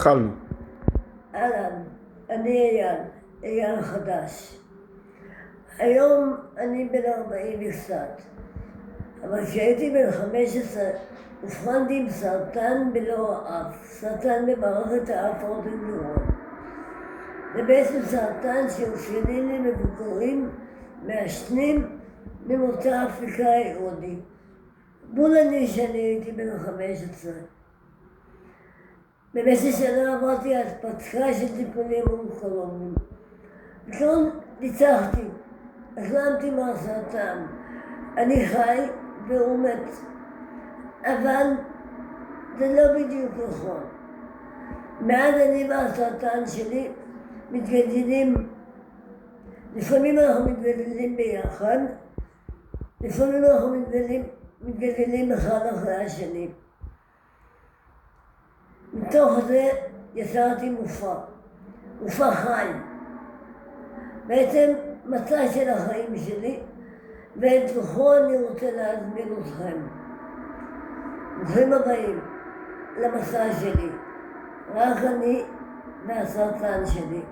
התחלנו. אהלן, אני אייל חדש. היום אני בן 40 וקצת, אבל כשהייתי בן 15 אובחנתי עם סרטן בלוע האף, סרטן במערכת האף האוטואימוני. זה בעצם סרטן שאופייני למבוגרים מעשנים ממוצא אפריקאי הודי. בול אני שאני הייתי בן 15. במשך שנה עברתי הרפתקה של טיפולים אונקולוגיים. פתאום ניצחתי, החלמתי מהסרטן. אני חי והוא מת. אבל זה לא בדיוק נכון. מאז אני והסרטן שלי מתגלגלים. לפעמים אנחנו מתגלגלים ביחד, לפעמים אנחנו מתגלגלים אחד אחרי השני. מתוך זה יצרתי מופע חי. בעצם מצע של החיים שלי, ואת תוכו אני רוצה להזמין אתכם. ברוכים הבאים למסע שלי, רק אני והסרטן שלי.